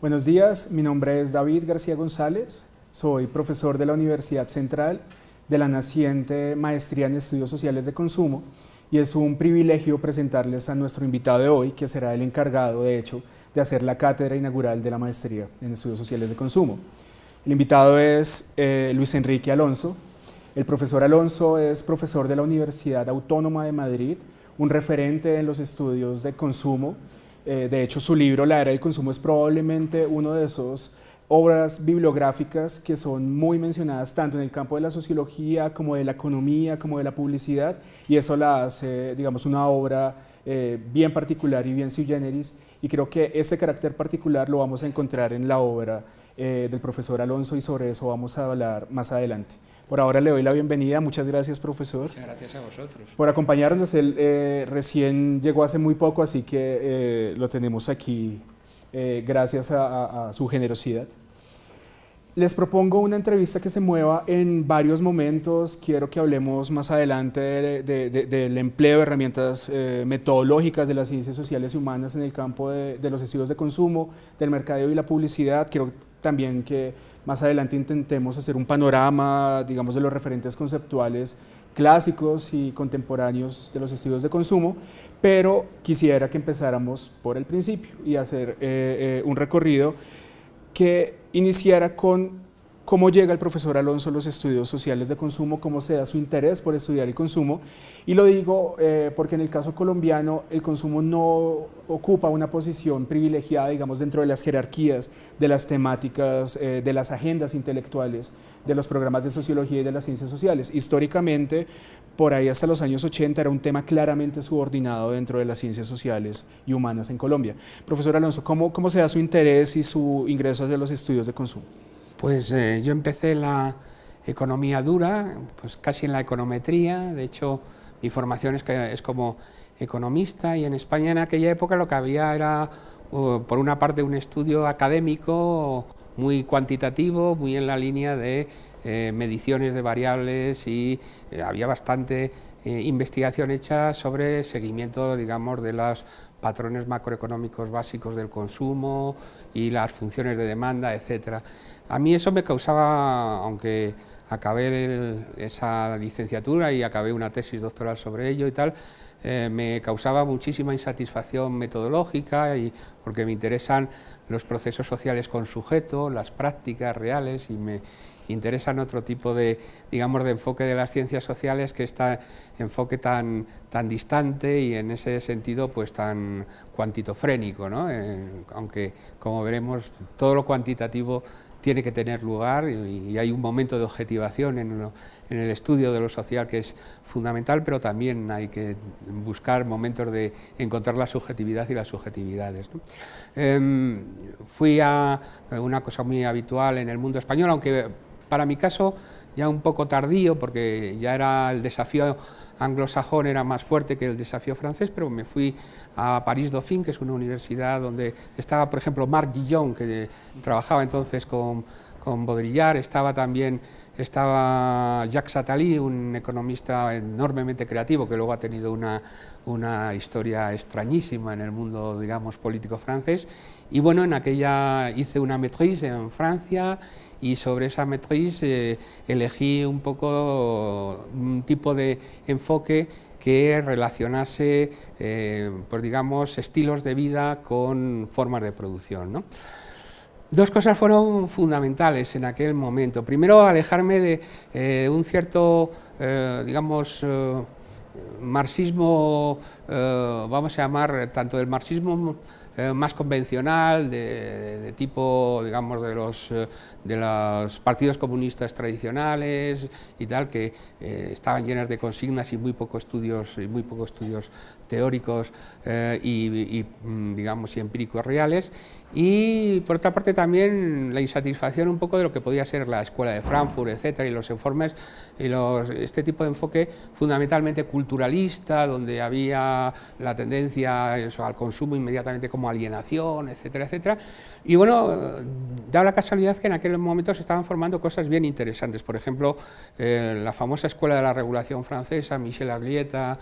Buenos días, mi nombre es David García González, soy profesor de la Universidad Central de la naciente Maestría en Estudios Sociales de Consumo y es un privilegio presentarles a nuestro invitado de hoy, que será el encargado, de hecho, de hacer la cátedra inaugural de la Maestría en Estudios Sociales de Consumo. El invitado es Luis Enrique Alonso. El profesor Alonso es profesor de la Universidad Autónoma de Madrid, un referente en los estudios de consumo. De hecho, su libro La Era del Consumo es probablemente una de esas obras bibliográficas que son muy mencionadas tanto en el campo de la sociología como de la economía, como de la publicidad, y eso la hace, digamos, una obra bien particular y bien sui generis, y creo que este carácter particular lo vamos a encontrar en la obra del profesor Alonso, y sobre eso vamos a hablar más adelante. Por ahora le doy la bienvenida. Muchas gracias, profesor. Muchas gracias a vosotros. Por acompañarnos. Él recién llegó hace muy poco, así que lo tenemos aquí gracias a su generosidad. Les propongo una entrevista que se mueva en varios momentos. Quiero que hablemos más adelante del empleo de herramientas metodológicas de las ciencias sociales y humanas en el campo de los estudios de consumo, del mercadeo y la publicidad. Quiero también que más adelante intentemos hacer un panorama, digamos, de los referentes conceptuales clásicos y contemporáneos de los estudios de consumo, pero quisiera que empezáramos por el principio y hacer un recorrido que iniciara con cómo llega el profesor Alonso a los estudios sociales de consumo, cómo se da su interés por estudiar el consumo. Y lo digo porque en el caso colombiano el consumo no ocupa una posición privilegiada, digamos, dentro de las jerarquías de las temáticas, de las agendas intelectuales, de los programas de sociología y de las ciencias sociales. Históricamente, por ahí hasta los años 80, era un tema claramente subordinado dentro de las ciencias sociales y humanas en Colombia. Profesor Alonso, ¿cómo se da su interés y su ingreso hacia los estudios de consumo? Pues yo empecé la economía dura, pues casi en la econometría. De hecho, mi formación es como economista, y en España en aquella época lo que había era, por una parte, un estudio académico muy cuantitativo, muy en la línea de mediciones de variables, y había bastante investigación hecha sobre seguimiento, digamos, de los patrones macroeconómicos básicos del consumo y las funciones de demanda, etcétera. A mí eso me causaba, aunque acabé esa licenciatura y acabé una tesis doctoral sobre ello y tal, me causaba muchísima insatisfacción metodológica, y porque me interesan los procesos sociales con sujeto, las prácticas reales, y me interesan otro tipo de, digamos, de enfoque de las ciencias sociales, que este enfoque tan distante y en ese sentido pues tan cuantitofrénico, ¿no? Aunque, como veremos, todo lo cuantitativo tiene que tener lugar, y hay un momento de objetivación en el estudio de lo social que es fundamental, pero también hay que buscar momentos de encontrar la subjetividad y las subjetividades, ¿no? Fui a una cosa muy habitual en el mundo español, aunque para mi caso ya un poco tardío, porque ya era el desafío anglosajón era más fuerte que el desafío francés, pero me fui a París-Dauphine, que es una universidad donde estaba, por ejemplo, Marc Guillon, que trabajaba entonces con Baudrillard, estaba Jacques Attali, un economista enormemente creativo, que luego ha tenido una historia extrañísima en el mundo, digamos, político francés. Y bueno, en aquella hice una maîtrise en Francia, y sobre esa maîtrise elegí un poco un tipo de enfoque que relacionase, pues digamos, estilos de vida con formas de producción, ¿no? Dos cosas fueron fundamentales en aquel momento. Primero, alejarme de un cierto, digamos, marxismo, vamos a llamar, tanto del marxismo más convencional, de tipo, digamos, de los partidos comunistas tradicionales y tal, que estaban llenas de consignas y muy pocos estudios teóricos digamos, y empíricos reales. Y por otra parte también la insatisfacción un poco de lo que podía ser la Escuela de Frankfurt, etcétera, y los informes y este tipo de enfoque fundamentalmente culturalista, donde había la tendencia al consumo inmediatamente como alienación, etcétera, etcétera. Y bueno, da la casualidad que en aquel momento se estaban formando cosas bien interesantes. Por ejemplo, la famosa Escuela de la Regulación francesa, Michel Aglietta,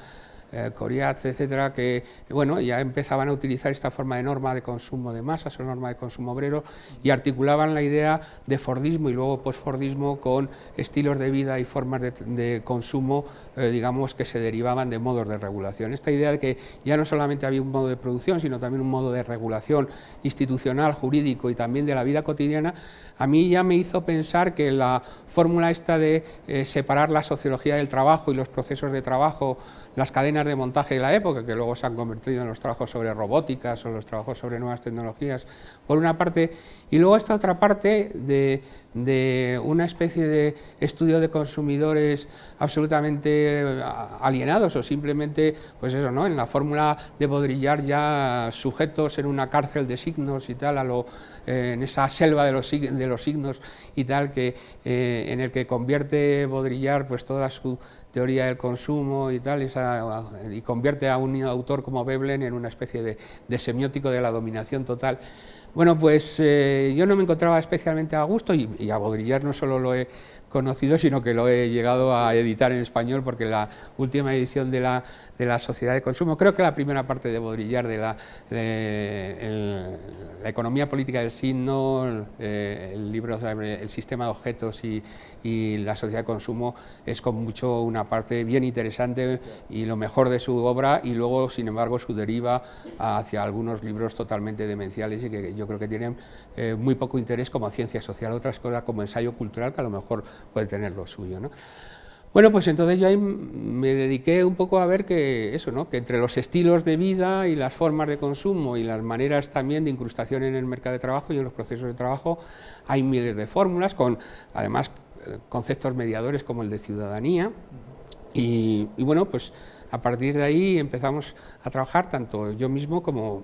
Coriat, etcétera, que bueno, ya empezaban a utilizar esta forma de norma de consumo de masas o norma de consumo obrero y articulaban la idea de Fordismo y luego postfordismo con estilos de vida y formas de consumo, digamos, que se derivaban de modos de regulación. Esta idea de que ya no solamente había un modo de producción, sino también un modo de regulación institucional, jurídico y también de la vida cotidiana, a mí ya me hizo pensar que la fórmula esta de separar la sociología del trabajo y los procesos de trabajo, las cadenas de montaje de la época, que luego se han convertido en los trabajos sobre robóticas o los trabajos sobre nuevas tecnologías, por una parte, y luego esta otra parte de una especie de estudio de consumidores absolutamente alienados o simplemente, pues eso, ¿no?, en la fórmula de Baudrillard ya sujetos en una cárcel de signos y tal, en esa selva de los signos y tal, que en el que convierte Baudrillard pues toda su teoría del consumo y tal, y convierte a un autor como Veblen en una especie de semiótico de la dominación total. Bueno, pues yo no me encontraba especialmente a gusto y a Baudrillard no solo lo he conocido, sino que lo he llegado a editar en español, porque la última edición de la Sociedad de Consumo, creo que la primera parte de Baudrillard, de la economía política del signo, el libro sobre el sistema de objetos y la sociedad de consumo, es con mucho una parte bien interesante y lo mejor de su obra, y luego, sin embargo, su deriva hacia algunos libros totalmente demenciales y que yo creo que tienen muy poco interés como ciencia social, otras cosas como ensayo cultural, que a lo mejor puede tener lo suyo, ¿no? Bueno, pues entonces yo ahí me dediqué un poco a ver que eso, ¿no?, que entre los estilos de vida y las formas de consumo y las maneras también de incrustación en el mercado de trabajo y en los procesos de trabajo hay miles de fórmulas, con además conceptos mediadores como el de ciudadanía, y bueno, pues a partir de ahí empezamos a trabajar tanto yo mismo como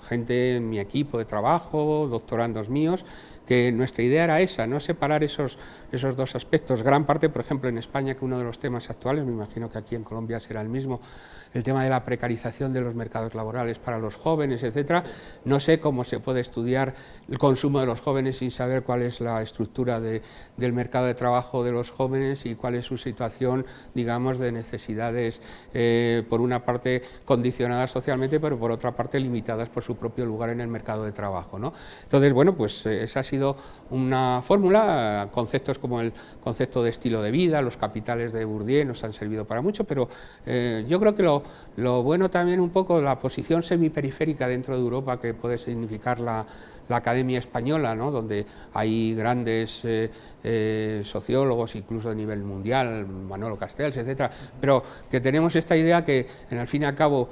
gente en mi equipo de trabajo, doctorandos míos, que nuestra idea era esa, no separar esos dos aspectos. Gran parte, por ejemplo, en España, que uno de los temas actuales, me imagino que aquí en Colombia será el mismo, el tema de la precarización de los mercados laborales para los jóvenes, etcétera. No sé cómo se puede estudiar el consumo de los jóvenes sin saber cuál es la estructura del mercado de trabajo de los jóvenes y cuál es su situación, digamos, de necesidades, por una parte condicionadas socialmente, pero por otra parte limitadas por su propio lugar en el mercado de trabajo, ¿no? Entonces, bueno, pues esa ha sido una fórmula. Conceptos como el concepto de estilo de vida, los capitales de Bourdieu nos han servido para mucho, pero yo creo que lo bueno también un poco la posición semiperiférica dentro de Europa que puede significar la Academia Española, ¿no?, donde hay grandes sociólogos, incluso a nivel mundial, Manolo Castells, etcétera, pero que tenemos esta idea que, en al fin y al cabo,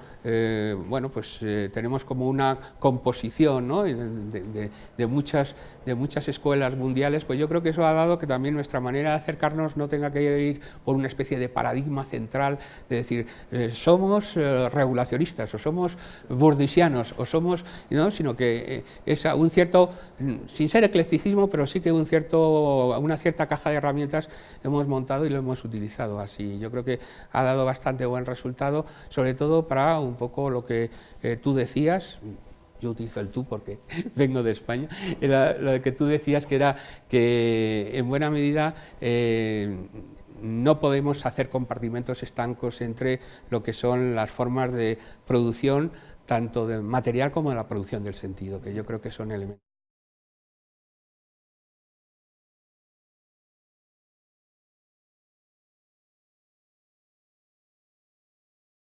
bueno, pues tenemos como una composición, ¿no?, de muchas escuelas mundiales. Pues yo creo que eso ha dado que también nuestra manera de acercarnos no tenga que ir por una especie de paradigma central, de decir, somos regulacionistas, o somos bourdieusianos, o somos, ¿no?, sino que es un cierto, sin ser eclecticismo, pero sí que una cierta caja de herramientas hemos montado y lo hemos utilizado así. Yo creo que ha dado bastante buen resultado, sobre todo para un poco lo que tú decías. Yo utilizo el tú porque vengo de España, era lo que tú decías, que era que en buena medida no podemos hacer compartimentos estancos entre lo que son las formas de producción, tanto de material como de la producción del sentido, que yo creo que son elementos.